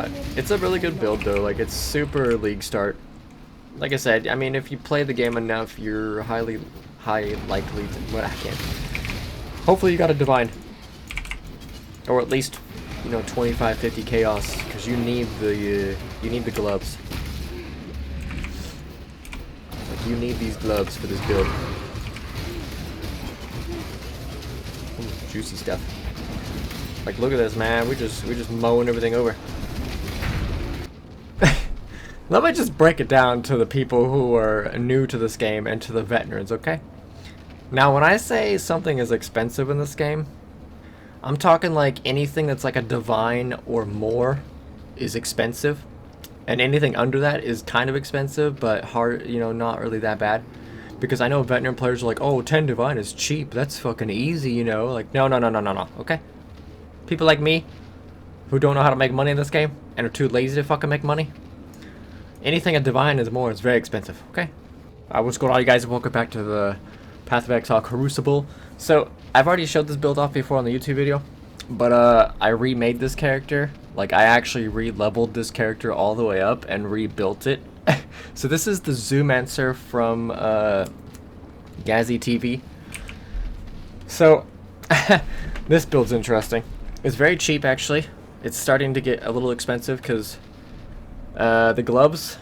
But it's a really good build though, like it's super league start. Like I said, I mean if you play the game enough, you're high likely to, well, I can't. Hopefully you got a divine. Or at least, you know, 25-50 chaos, because you need the gloves. Like you need these gloves for this build. Ooh, juicy stuff. Like look at this, man. We're just mowing everything over. Let me just break it down to the people who are new to this game and to the veterans, okay? Now, when I say something is expensive in this game, I'm talking like anything that's like a divine or more is expensive. And anything under that is kind of expensive, but hard, you know, not really that bad. Because I know veteran players are like, oh, 10 divine is cheap. That's fucking easy, you know? Like, no, okay? People like me, who don't know how to make money in this game, and are too lazy to fucking make money, anything a divine is more is very expensive, okay? What's going on, you guys? Welcome back to the Path of Exile Crucible. So, I've already showed this build off before on the YouTube video, but I remade this character. Like, I actually re-leveled this character all the way up and rebuilt it. So this is the Zoomancer from Gazzy TV. So, this build's interesting. It's very cheap, actually. It's starting to get a little expensive because the gloves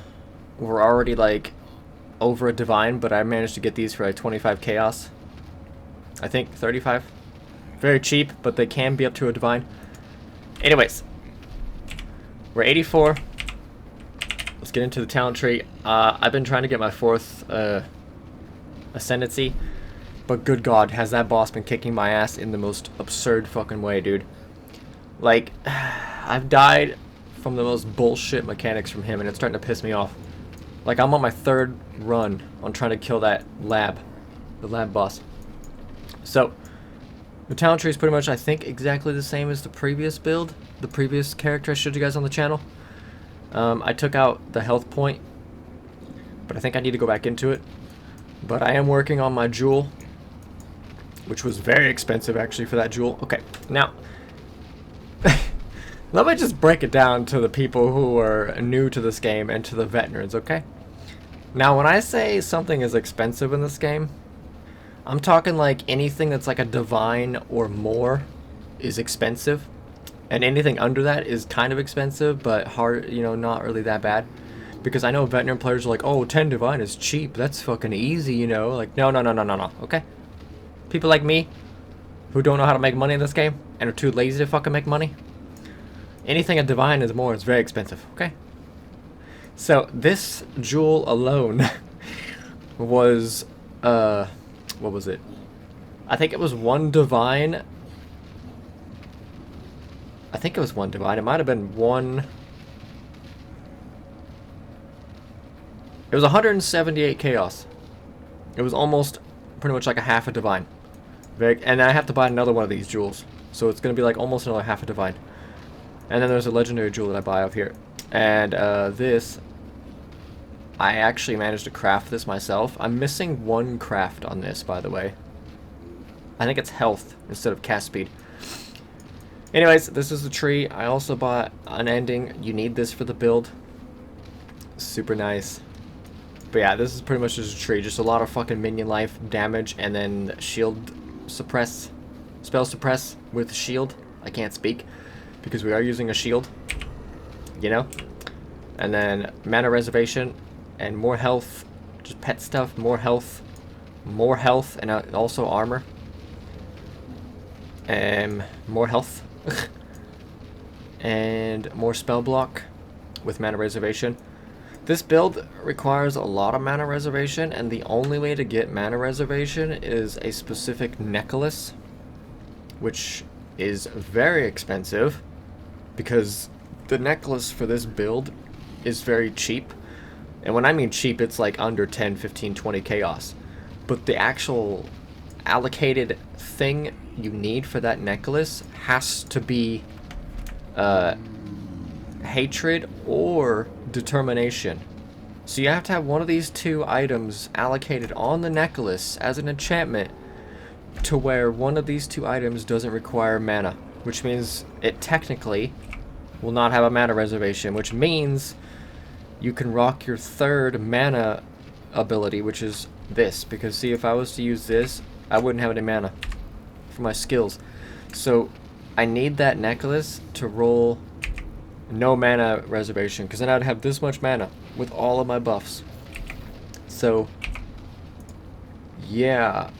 were already like over a divine, but I managed to get these for like 25 chaos. I think 35. Very cheap, but they can be up to a divine. Anyways, we're 84. Let's get into the talent tree. I've been trying to get my 4th ascendancy, but good God, has that boss been kicking my ass in the most absurd fucking way, dude. Like, I've died from the most bullshit mechanics from him, and it's starting to piss me off. Like, I'm on my 3rd run on trying to kill that the lab boss. So, the talent tree is pretty much, I think, exactly the same as the previous build, the previous character I showed you guys on the channel. I took out the health point, but I think I need to go back into it. But I am working on my jewel, which was very expensive, actually, for that jewel. Okay, now, let me just break it down to the people who are new to this game and to the veterans, okay? Now, when I say something is expensive in this game, I'm talking like anything that's like a divine or more is expensive. And anything under that is kind of expensive, but hard, you know, not really that bad. Because I know veteran players are like, oh, 10 divine is cheap. That's fucking easy, you know? Like, no, okay? People like me, who don't know how to make money in this game, and are too lazy to fucking make money, anything a divine is more is very expensive, okay? So, this jewel alone was, what was it? I think it was 1 divine. I think it was 1 divine. It might have been 1. It was 178 chaos. It was almost pretty much like a half a divine. And I have to buy another one of these jewels. So it's going to be like almost another half a divine. And then there's a legendary jewel that I buy up here. And this, I actually managed to craft this myself. I'm missing 1 craft on this, by the way. I think it's health instead of cast speed. Anyways, this is the tree. I also bought an ending. You need this for the build. Super nice. But yeah, this is pretty much just a tree. Just a lot of fucking minion life damage, and then shield suppress, spell suppress with shield. I can't speak because we are using a shield, you know. And then mana reservation and more health. Just pet stuff, more health, and also armor. More health. And more spell block with mana reservation. This build requires a lot of mana reservation, and the only way to get mana reservation is a specific necklace, which is very expensive because the necklace for this build is very cheap. And when I mean cheap, it's like under 10, 15, 20 chaos. But the actual allocated thing you need for that necklace has to be hatred or determination. So you have to have one of these 2 items allocated on the necklace as an enchantment to where one of these 2 items doesn't require mana, which means it technically will not have a mana reservation, which means you can rock your third mana ability, which is this. Because see, if I was to use this, I wouldn't have any mana for my skills. So I need that necklace to roll no mana reservation, because then I'd have this much mana with all of my buffs. So yeah,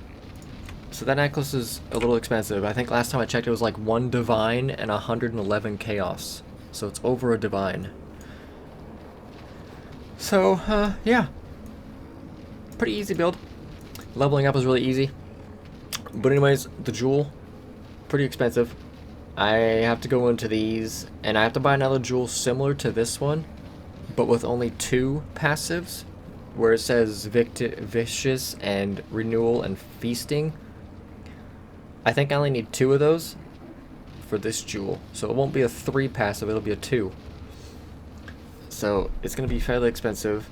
so that necklace is a little expensive. I think last time I checked it was like 1 divine and 111 chaos, so it's over a divine. So yeah, pretty easy build. Leveling up is really easy, but anyways, the jewel, pretty expensive. I have to go into these, and I have to buy another jewel similar to this one, but with only 2 passives, where it says Vicious and Renewal and Feasting. I think I only need 2 of those for this jewel, so it won't be a 3 passive, it'll be a 2. So it's going to be fairly expensive,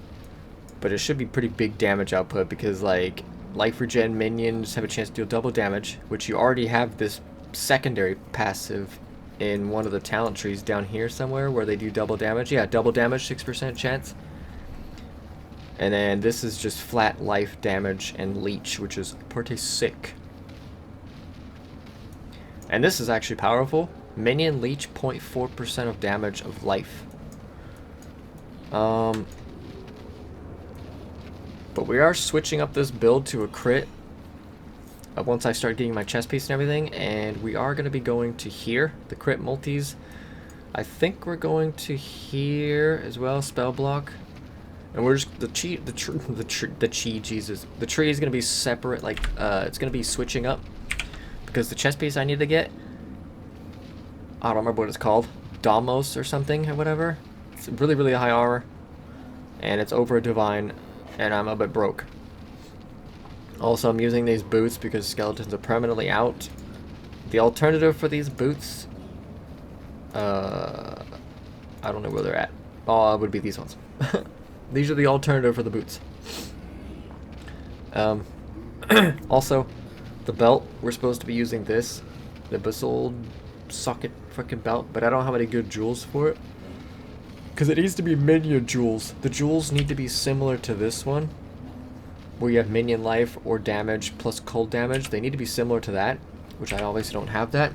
but it should be pretty big damage output, because like life regen minions have a chance to deal double damage, which you already have this secondary passive in one of the talent trees down here somewhere where they do double damage. Yeah, double damage, 6% chance. And then this is just flat life damage and leech, which is pretty sick. And this is actually powerful. Minion leech 0.4% of damage of life. But we are switching up this build to a crit once I start getting my chest piece and everything, and we are going to be going to here, the crit multis. I think we're going to here as well, spell block, and we're just the tree is going to be separate, like it's going to be switching up, because the chest piece I need to get, I don't remember what it's called, Damos or something or whatever. It's really high armor, and it's over a divine, and I'm a bit broke. Also, I'm using these boots because skeletons are permanently out. The alternative for these boots, I don't know where they're at. Oh, it would be these ones. These are the alternative for the boots. Also, the belt, we're supposed to be using this, the Abyssal socket freaking belt, but I don't have any good jewels for it, because it needs to be minion jewels. The jewels need to be similar to this one, where you have minion life or damage plus cold damage. They need to be similar to that, which I obviously don't have that.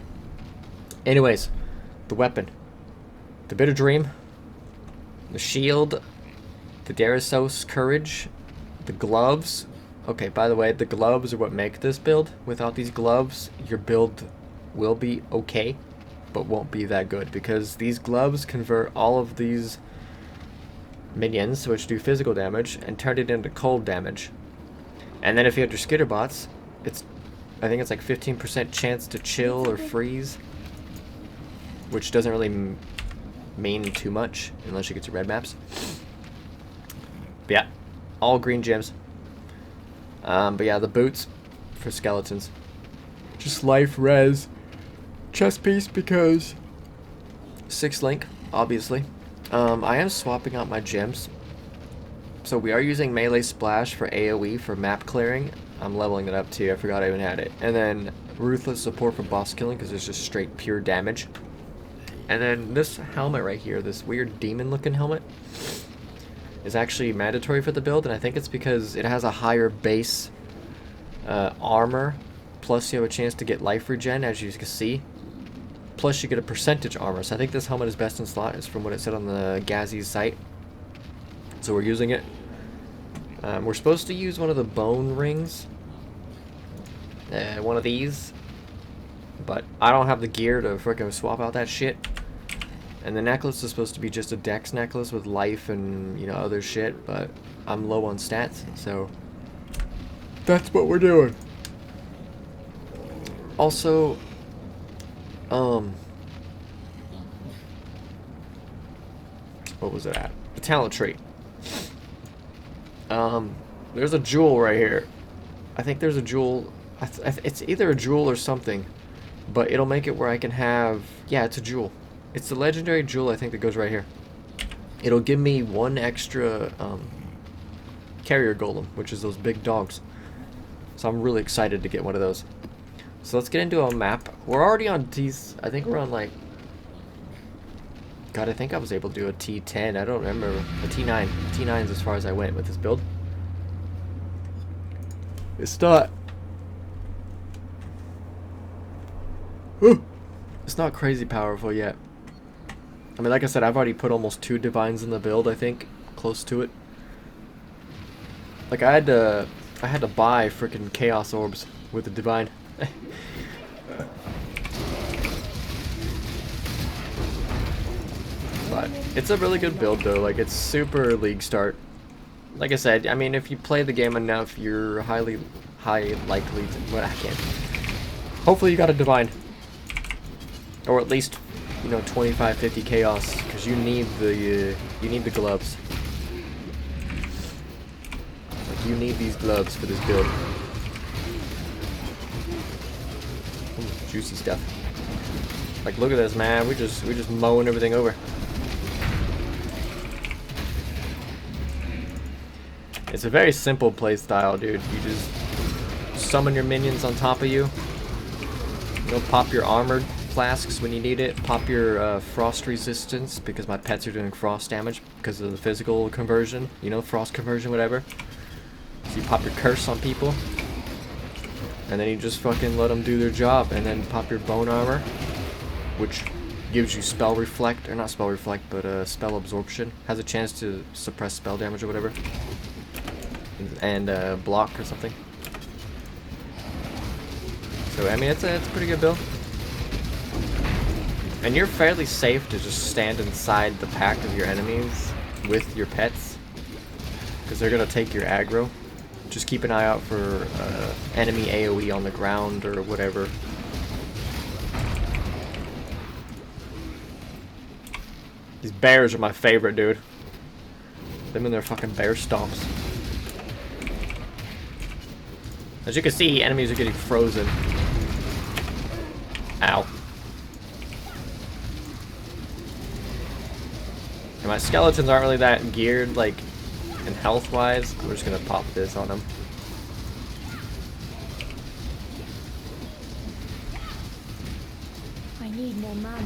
Anyways, the weapon, the Bitter Dream, the shield, the Darisos Courage, the gloves. Okay, by the way, the gloves are what make this build. Without these gloves, your build will be okay, but won't be that good, because these gloves convert all of these minions, which do physical damage, and turn it into cold damage. And then if you have your skitter bots, I think it's like 15% chance to chill or freeze, which doesn't really mean too much unless you get to red maps. But yeah, all green gems. But yeah, the boots for skeletons, just life res, chest piece because 6 link, obviously. I am swapping out my gems. So we are using Melee Splash for AoE for map clearing. I'm leveling it up too, I forgot I even had it. And then Ruthless Support for boss killing, because it's just straight pure damage. And then this helmet right here, this weird demon looking helmet, is actually mandatory for the build, and I think it's because it has a higher base armor, plus you have a chance to get life regen, as you can see. Plus you get a percentage armor, so I think this helmet is best in slot, is from what it said on the Gazi's site. So we're using it. We're supposed to use one of the bone rings, one of these, but I don't have the gear to freaking swap out that shit. And the necklace is supposed to be just a dex necklace with life and, you know, other shit, but I'm low on stats, so that's what we're doing. Also, what was it at? The talent tree. There's a jewel right here. I think there's a jewel. It's either a jewel or something, but it'll make it where I can have, yeah, it's a jewel. It's the legendary jewel, I think, that goes right here. It'll give me 1 extra carrier golem, which is those big dogs. So I'm really excited to get one of those. So let's get into a map. We're already on these, I think we're on like God, I think I was able to do a T10. I don't remember. A T9. T9 is as far as I went with this build. It's not... It's not crazy powerful yet. I mean, like I said, I've already put almost 2 divines in the build, I think. Close to it. Like, I had to buy freaking chaos orbs with the divine. But it's a really good build though, like it's super league start. Like I said, I mean if you play the game enough, you're high likely to, well, I can't. Hopefully you got a divine. Or at least, you know, 25-50 chaos, because you need the gloves. Like you need these gloves for this build. Ooh, juicy stuff. Like look at this, man, we're just mowing everything over. It's a very simple playstyle, dude. You just summon your minions on top of you. You know, pop your armored flasks when you need it. Pop your frost resistance, because my pets are doing frost damage because of the physical conversion. You know, frost conversion, whatever. So you pop your curse on people. And then you just fucking let them do their job. And then pop your bone armor, which gives you spell reflect, or not spell reflect, but spell absorption. Has a chance to suppress spell damage or whatever. And block or something. So I mean it's a pretty good build. And you're fairly safe to just stand inside the pack of your enemies with your pets, because they're gonna take your aggro. Just keep an eye out for enemy AoE on the ground or whatever. These bears are my favorite, dude. Them and their fucking bear stomps. As you can see, enemies are getting frozen. Ow. And my skeletons aren't really that geared, like, in health-wise. We're just gonna pop this on them. I need more mana.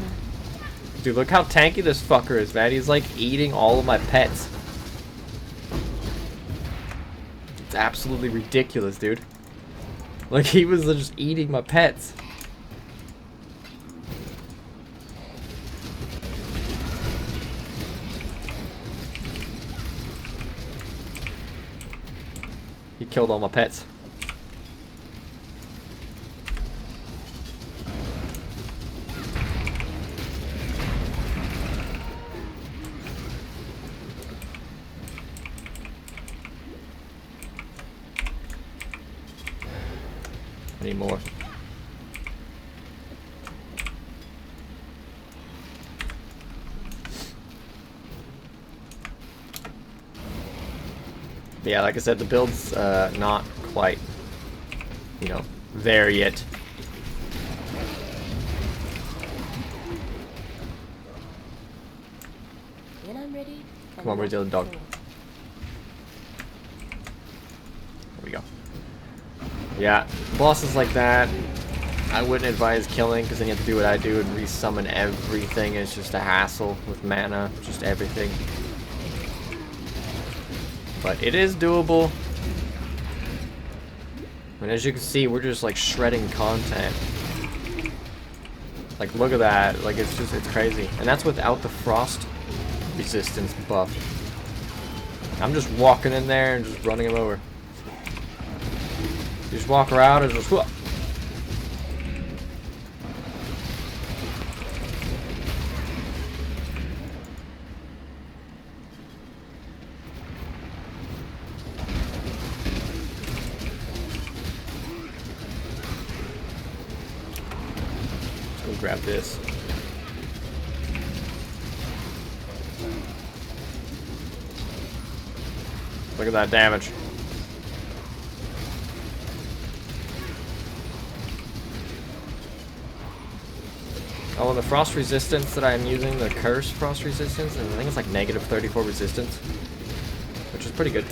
Dude, look how tanky this fucker is, man. He's, like, eating all of my pets. It's absolutely ridiculous, dude. Like, he was just eating my pets. He killed all my pets. Anymore. Yeah, like I said, the build's not quite, you know, there yet. When I'm ready. Come on, where's the other dog? There we go. Yeah, bosses like that, I wouldn't advise killing, because then you have to do what I do and resummon everything. It's just a hassle with mana, just everything. But it is doable. And as you can see, we're just like shredding content. Like, look at that. Like, it's just, it's crazy. And that's without the frost resistance buff. I'm just walking in there and just running him over. You just walk around and just whoop. Let's go grab this. Look at that damage. Oh, and the frost resistance that I'm using, the curse frost resistance, and I think it's like negative 34 resistance, which is pretty good.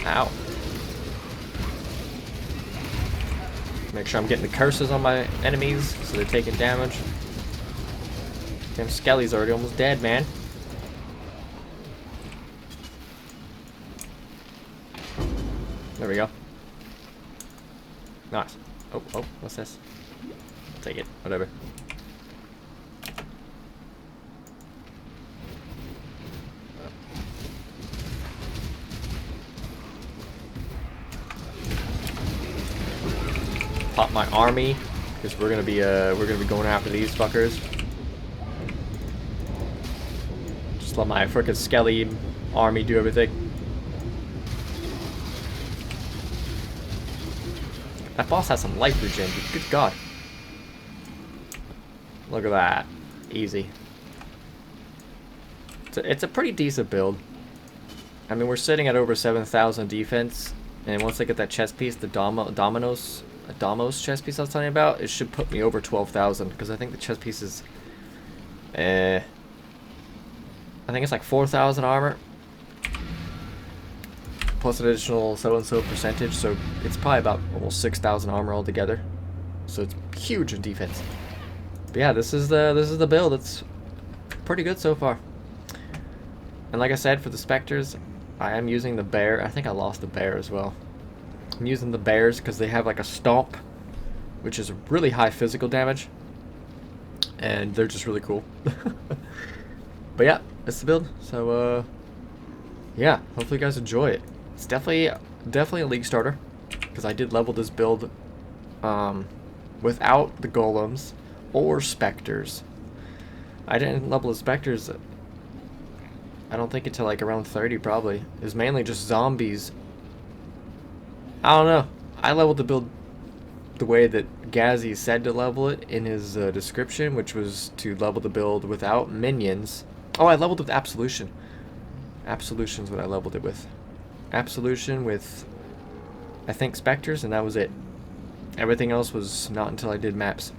Ow. Make sure I'm getting the curses on my enemies so they're taking damage. Damn, Skelly's already almost dead, man. There we go. Nice. Oh, what's this? I'll take it. Whatever. Pop my army because we're gonna be going after these fuckers. Just let my frickin' Skelly army do everything. That boss has some life regen, dude. Good god. Look at that. Easy. It's a pretty decent build. I mean, we're sitting at over 7,000 defense, and once I get that chest piece, the Domino's chest piece I was telling you about, it should put me over 12,000, because I think the chest piece is, I think it's like 4,000 armor, plus an additional so-and-so percentage, so it's probably about almost 6,000 armor altogether. So it's huge in defense. But yeah, this is the build. It's pretty good so far. And like I said, for the Spectres, I am using the bear. I think I lost the bear as well. I'm using the bears because they have like a stomp, which is really high physical damage, and they're just really cool. But yeah, that's the build. So yeah, hopefully you guys enjoy it. It's definitely a league starter because I did level this build without the golems or specters. I didn't level the specters, I don't think, until like around 30 probably. It was mainly just zombies. I don't know. I leveled the build the way that Gazzy said to level it in his description, which was to level the build without minions. Oh, I leveled with Absolution. Absolution's what I leveled it with. Absolution with, I think, Spectres, and that was it. Everything else was not until I did maps.